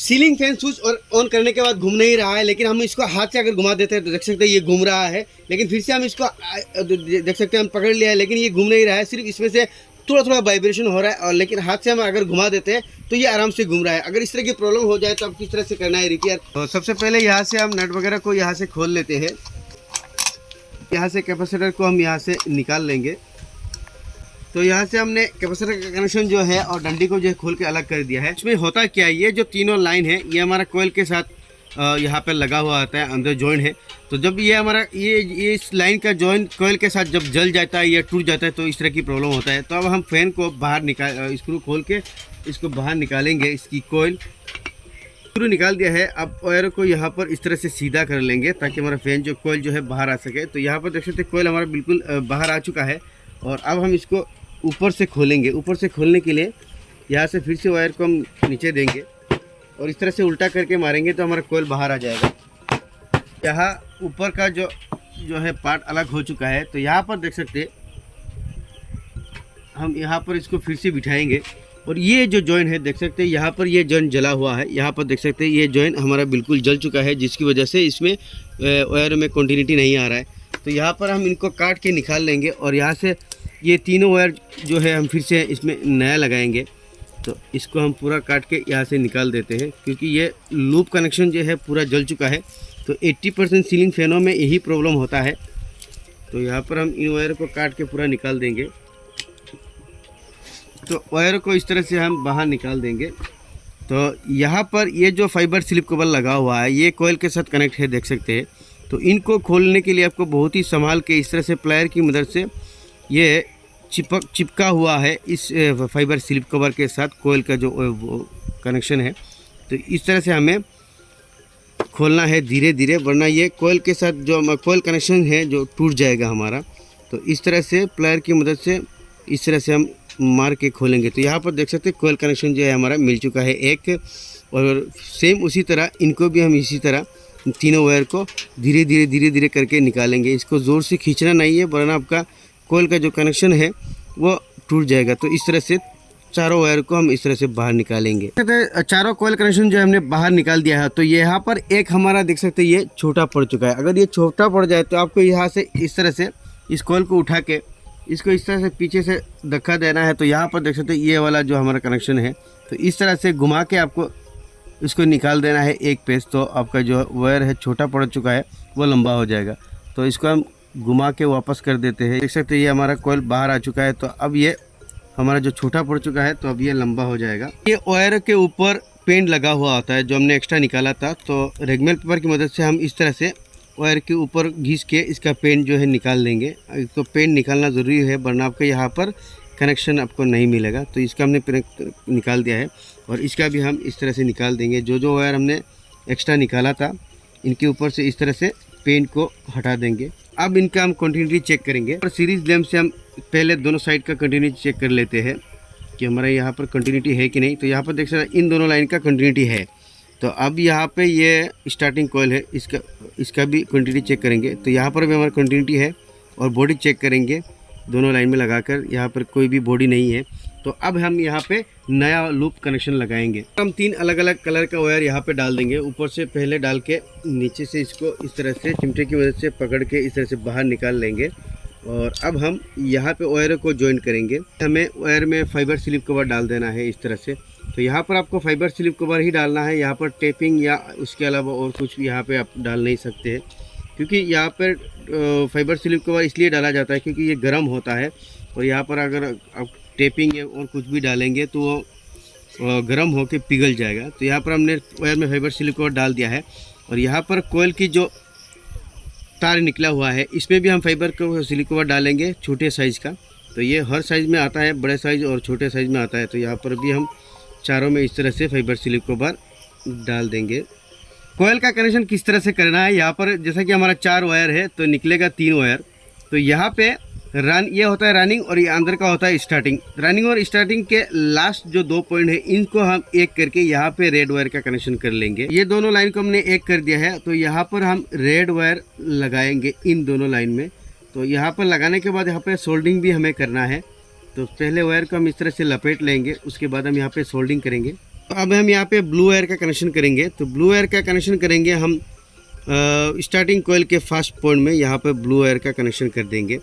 Ceiling fan switch और on करने के बाद घूम नहीं रहा है, लेकिन हम इसको हाथ से अगर घुमा देते हैं तो देख सकते हैं ये घूम रहा है। लेकिन फिर से हम इसको देख सकते हैं हम पकड़ लिया है, लेकिन ये घूम नहीं रहा है, सिर्फ इसमें से थोड़ा थोड़ा वाइब्रेशन हो रहा है। और लेकिन हाथ से हम अगर घुमा देते हैं तो ये आराम से घूम रहा है। अगर इस तरह की प्रॉब्लम हो जाए तो अब किस तरह से करना है रिपेयर। तो सबसे पहले यहाँ से हम नट वगैरह को यहाँ से खोल लेते हैं। यहाँ से कैपेसिटर को हम यहाँ से निकाल लेंगे। तो यहाँ से हमने कैपेसिटर का कनेक्शन जो है और डंडी को जो है खोल के अलग कर दिया है। इसमें होता क्या है, ये जो तीनों लाइन है ये हमारा कोयल के साथ यहाँ पर लगा हुआ आता है, अंदर जॉइंट है। तो जब ये हमारा ये इस लाइन का जॉइंट कोयल के साथ जब जल जाता है या टूट जाता है तो इस तरह की प्रॉब्लम होता है। तो अब हम फैन को बाहर स्क्रू खोल के इसको बाहर निकालेंगे। इसकी कोयल स्क्रू निकाल दिया है। अब वायर को यहाँ पर इस तरह से सीधा कर लेंगे ताकि हमारा फैन जो कोयल जो है बाहर आ सके। तो यहाँ पर देख सकते हैं कोयल हमारा बिल्कुल बाहर आ चुका है। और अब हम इसको ऊपर से खोलेंगे। ऊपर से खोलने के लिए यहाँ से फिर से वायर को हम नीचे देंगे और इस तरह से उल्टा करके मारेंगे तो हमारा कोयल बाहर आ जाएगा। यहाँ ऊपर का जो है पार्ट अलग हो चुका है। तो यहाँ पर देख सकते हैं हम यहाँ पर इसको फिर से बिठाएंगे और ये जो जॉइंट है देख सकते हैं यहाँ पर ये जॉइंट जला हुआ है। यहाँ पर देख सकते हैं ये जॉइंट हमारा बिल्कुल जल चुका है, जिसकी वजह से इसमें वायर में कंटिन्यूटी नहीं आ रहा है। तो यहाँ पर हम इनको काट के निकाल लेंगे और यहाँ से ये तीनों वायर जो है हम फिर से इसमें नया लगाएंगे। तो इसको हम पूरा काट के यहाँ से निकाल देते हैं, क्योंकि ये लूप कनेक्शन जो है पूरा जल चुका है। तो 80% सीलिंग फैनों में यही प्रॉब्लम होता है। तो यहाँ पर हम इन वायर को काट के पूरा निकाल देंगे। तो वायर को इस तरह से हम बाहर निकाल देंगे। तो यहाँ पर ये जो फाइबर स्लिप कवर लगा हुआ है ये कोयल के साथ कनेक्ट है, देख सकते हैं। तो इनको खोलने के लिए आपको बहुत ही संभाल के इस तरह से प्लायर की मदद से ये चिपका हुआ है इस फाइबर स्लिप कवर के साथ कोयल का जो कनेक्शन है। तो इस तरह से हमें खोलना है धीरे धीरे, वरना ये कोयल के साथ जो कोयल कनेक्शन है जो टूट जाएगा हमारा। तो इस तरह से प्लायर की मदद से इस तरह से हम मार के खोलेंगे। तो यहाँ पर देख सकते हैं कोयल कनेक्शन जो है हमारा मिल चुका है एक। और सेम उसी तरह इनको भी हम इसी तरह तीनों वायर को धीरे धीरे करके निकालेंगे। इसको ज़ोर से खींचना नहीं है, वरना आपका कोयल का जो कनेक्शन है वो टूट जाएगा। तो इस तरह से चारों वायर को हम इस तरह से बाहर निकालेंगे। चारों कोयल कनेक्शन जो हमने बाहर निकाल दिया है। तो यहाँ पर एक हमारा देख सकते हैं ये छोटा पड़ चुका है। अगर ये छोटा पड़ जाए तो आपको यहाँ से इस तरह से इस कोयल को उठा के इसको इस तरह से पीछे से धक्का देना है। तो यहाँ पर देख सकते हैं ये वाला जो हमारा कनेक्शन है, तो इस तरह से घुमा के आपको इसको निकाल देना है एक पेज। तो आपका जो वायर है छोटा पड़ चुका है वो लंबा हो जाएगा। तो इसको हम घुमा के वापस कर देते हैं। देख सकते हैं ये हमारा कोयल बाहर आ चुका है। तो अब ये हमारा जो छोटा पड़ चुका है तो अब ये लंबा हो जाएगा। ये वायर के ऊपर पेंट लगा हुआ होता है जो हमने एक्स्ट्रा निकाला था। तो रेगमेल पेपर की मदद से हम इस तरह से वायर के ऊपर घिस के इसका पेंट जो है निकाल देंगे। इसको पेंट निकालना ज़रूरी है, वरना आपको यहाँ पर कनेक्शन आपको नहीं मिलेगा। तो इसका हमने निकाल दिया है और इसका भी हम इस तरह से निकाल देंगे। जो वायर हमने एक्स्ट्रा निकाला था इनके ऊपर से इस तरह से पेंट को हटा देंगे। अब इनका हम कंटिन्यूटी चेक करेंगे और सीरीज लैंप से हम पहले दोनों साइड का कंटिन्यूटी चेक कर लेते हैं कि हमारा यहाँ पर कंटिन्यूटी है कि नहीं। तो यहाँ पर देख सकते हैं इन दोनों लाइन का कंटिन्यूटी है। तो अब यहाँ पे ये स्टार्टिंग कॉइल है, इसका भी कंटिन्यूटी चेक करेंगे। तो यहाँ पर भी हमारा कंटिन्यूटी है और बॉडी चेक करेंगे दोनों लाइन में लगाकर। यहाँ पर कोई भी बॉडी नहीं है। तो अब हम यहाँ पे नया लूप कनेक्शन लगाएंगे। हम 3 अलग अलग कलर का वायर यहाँ पे डाल देंगे। ऊपर से पहले डाल के नीचे से इसको इस तरह से चिमटे की मदद से पकड़ के इस तरह से बाहर निकाल लेंगे। और अब हम यहाँ पे वायर को जॉइन करेंगे। हमें वायर में फाइबर स्लिप कवर डाल देना है इस तरह से। तो यहाँ पर आपको फाइबर स्लिप कवर ही डालना है। यहाँ पर टेपिंग या उसके अलावा और कुछ यहाँ पे आप डाल नहीं सकते हैं, क्योंकि यहाँ पर फाइबर स्लिप कवर इसलिए डाला जाता है क्योंकि ये गर्म होता है। और यहाँ पर अगर आप टेपिंग या और कुछ भी डालेंगे तो वो गर्म होकर पिघल जाएगा। तो यहाँ पर हमने वायर में फाइबर स्लिप कवर डाल दिया है। और यहाँ पर कोयल की जो तार निकला हुआ है इसमें भी हम फाइबर का स्लिप कवर डालेंगे छोटे साइज़ का। तो ये हर साइज़ में आता है, बड़े साइज़ और छोटे साइज़ में आता है। तो यहाँ पर भी हम चारों में इस तरह से फाइबर स्लिप कवर डाल देंगे। कोयल का कनेक्शन किस तरह से करना है, यहाँ पर जैसा कि हमारा 4 वायर है तो निकलेगा 3 वायर। तो यहाँ पे ये होता है रनिंग और ये अंदर का होता है स्टार्टिंग। रनिंग और स्टार्टिंग के लास्ट जो 2 पॉइंट है इनको हम एक करके यहाँ पे रेड वायर का कनेक्शन कर लेंगे। ये दोनों लाइन को हमने एक कर दिया है। तो यहाँ पर हम रेड वायर लगाएंगे इन दोनों लाइन में। तो यहाँ पर लगाने के बाद यहाँ पे सोल्डिंग भी हमें करना है। तो पहले वायर को हम इस तरह से लपेट लेंगे, उसके बाद हम यहाँ पे सोल्डिंग करेंगे। अब हम यहाँ पे ब्लू वायर का कनेक्शन करेंगे। तो ब्लू वायर का कनेक्शन करेंगे हम स्टार्टिंग कोयल के फर्स्ट पॉइंट में यहाँ पर ब्लू वायर का कनेक्शन कर देंगे।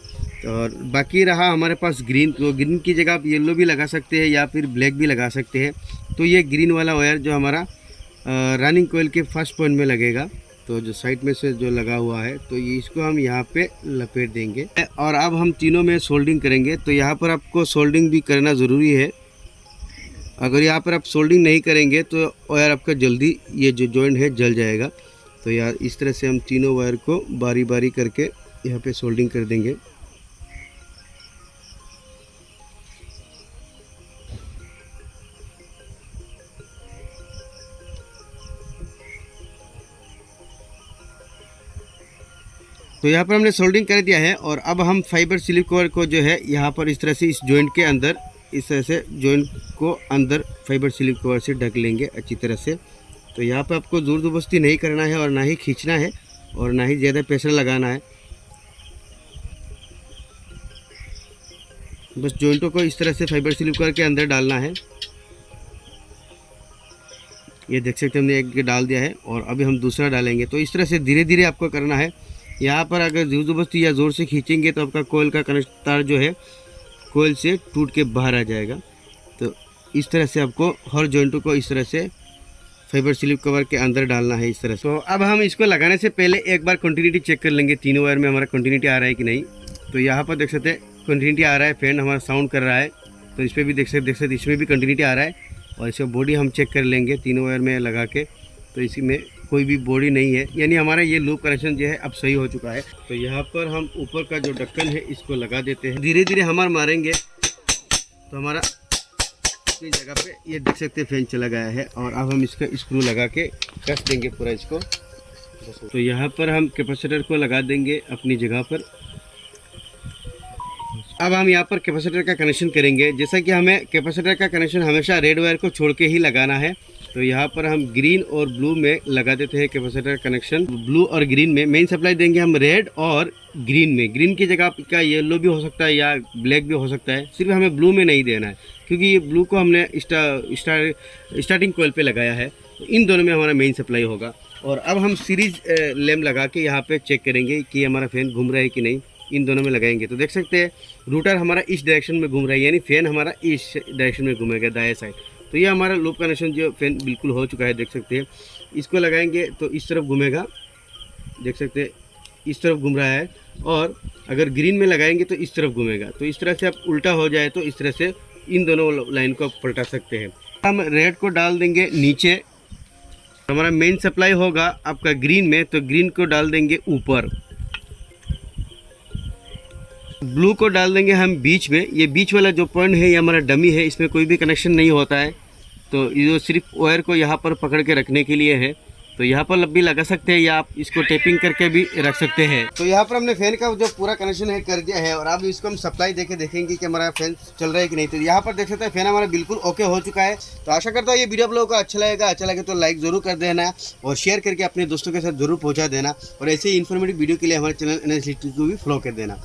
और बाकी रहा हमारे पास ग्रीन, तो ग्रीन की जगह आप येलो भी लगा सकते हैं या फिर ब्लैक भी लगा सकते हैं। तो ये ग्रीन वाला वायर जो हमारा रनिंग कोयल के फर्स्ट पॉइंट में लगेगा, तो जो साइड में से जो लगा हुआ है, तो ये इसको हम यहाँ पे लपेट देंगे। और अब हम तीनों में सोल्डिंग करेंगे। तो यहाँ पर आपको सोल्डिंग भी करना ज़रूरी है। अगर यहाँ पर आप सोल्डिंग नहीं करेंगे तो वायर आपका जल्दी ये जो जॉइंट है जल जाएगा। तो यार इस तरह से हम तीनों वायर को बारी बारी करके यहाँ पे सोल्डिंग कर देंगे। तो यहाँ पर हमने सोल्डिंग कर दिया है। और अब हम फाइबर स्लिप कवर को जो है यहाँ पर इस तरह से इस जॉइंट के अंदर, इस तरह से जॉइंट को अंदर फाइबर स्लिप कवर से ढक लेंगे अच्छी तरह से। तो यहाँ पर आपको ज़ोर ज़बरदस्ती नहीं करना है और ना ही खींचना है और ना ही ज़्यादा प्रेशर लगाना है। बस जॉइंटों को इस तरह से फाइबर स्लिप कवर के अंदर डालना है। ये देख सकते हैं हमने एक डाल दिया है और अभी हम दूसरा डालेंगे। तो इस तरह से धीरे धीरे आपको करना है। यहाँ पर अगर ज़ोर ज़बरदस्ती या ज़ोर से खींचेंगे तो आपका कोयल का तार जो है कोयल से टूट के बाहर आ जाएगा। तो इस तरह से आपको हर जॉइंटों को इस तरह से फाइबर स्लिप कवर के अंदर डालना है इस तरह से। तो अब हम इसको लगाने से पहले एक बार कंटिन्यूटी चेक कर लेंगे, तीनों वायर में हमारा कंटिन्यूटी आ रहा है कि नहीं। तो यहाँ पर देख सकते हैं कंटिन्यूटी आ रहा है, फैन हमारा साउंड कर रहा है। तो इस पर भी देख सकते इसमें भी कंटिन्यूटी आ रहा है। और इसका बॉडी हम चेक कर लेंगे तीनों वायर में लगा के। तो इसमें कोई भी बॉडी नहीं है, यानी हमारा ये लूप कनेक्शन जो है अब सही हो चुका है। तो यहाँ पर हम ऊपर का जो ढक्कन है इसको लगा देते हैं। धीरे धीरे हमारा मारेंगे तो हमारा अपनी जगह पे ये देख सकते हैं फैन चला गया है। और अब हम इसका स्क्रू लगा के कस देंगे पूरा इसको। तो यहाँ पर हम कैपेसिटर को लगा देंगे अपनी जगह पर। अब हम यहाँ पर कैपेसिटर का कनेक्शन करेंगे। जैसा कि हमें कैपेसिटर का कनेक्शन हमेशा रेड वायर को छोड़ के ही लगाना है। तो यहाँ पर हम ग्रीन और ब्लू में लगा देते हैं कैपेसिटर कनेक्शन। ब्लू और ग्रीन में मेन सप्लाई देंगे हम रेड और ग्रीन में। ग्रीन की जगह आपका येलो भी हो सकता है या ब्लैक भी हो सकता है, सिर्फ हमें ब्लू में नहीं देना है क्योंकि ये ब्लू को हमने स्टार्टिंग कोयल पे लगाया है। तो इन दोनों में हमारा मेन सप्लाई होगा। और अब हम सीरीज लैम्प लगा के यहाँ पे चेक करेंगे कि हमारा फैन घूम रहा है कि नहीं। इन दोनों में लगाएंगे तो देख सकते हैं रूटर हमारा इस डायरेक्शन में घूम रहा है, यानी फैन हमारा इस डायरेक्शन में घूमेगा दाएं साइड। तो ये हमारा लूप कनेक्शन जो फैन बिल्कुल हो चुका है, देख सकते हैं। इसको लगाएंगे तो इस तरफ घूमेगा, देख सकते हैं इस तरफ घूम रहा है। और अगर ग्रीन में लगाएंगे तो इस तरफ घूमेगा। तो इस तरह से आप उल्टा हो जाए तो इस तरह से इन दोनों लाइन को आप पलटा सकते हैं। हम रेड को डाल देंगे नीचे, हमारा मेन सप्लाई होगा आपका ग्रीन में, तो ग्रीन को डाल देंगे ऊपर। ब्लू को डाल देंगे हम बीच में। ये बीच वाला जो पॉइंट है ये हमारा डमी है, इसमें कोई भी कनेक्शन नहीं होता है। तो ये जो सिर्फ वायर को यहाँ पर पकड़ के रखने के लिए है। तो यहाँ पर भी लगा सकते हैं या आप इसको टेपिंग करके भी रख सकते हैं। तो यहाँ पर हमने फैन का जो पूरा कनेक्शन है कर दिया है। और अब इसको हम सप्लाई देके देखेंगे कि हमारा फैन चल रहा है कि नहीं। तो यहाँ पर देख सकते हैं फैन हमारा बिल्कुल ओके हो चुका है। तो आशा करता हूँ ये वीडियो आप लोगों को अच्छा लगेगा। अच्छा लगे तो लाइक जरूर कर देना और शेयर करके अपने दोस्तों के साथ जरूर पहुँचा देना। और ऐसे ही इन्फॉर्मेटिव वीडियो के लिए हमारे चैनल NS को भी फॉलो कर देना।